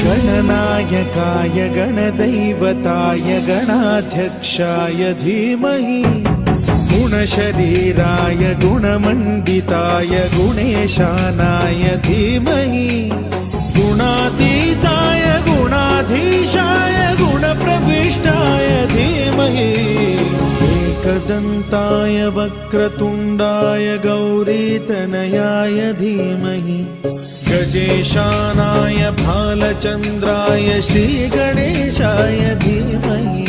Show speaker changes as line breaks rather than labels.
गणनायकाय गणदैवताय गणाध्यक्षाय धीमहि गुणशरीराय गुणमण्डिताय गुणेशानाय धीमहि गुणातीताय गुणाधीशाय गुणप्रविष्टाय धीमहि एकदन्ताय वक्रतुण्डाय गौरीतनयाय धीमहि गजेशानाय भालचन्द्राय श्रीगणेशाय धीमहि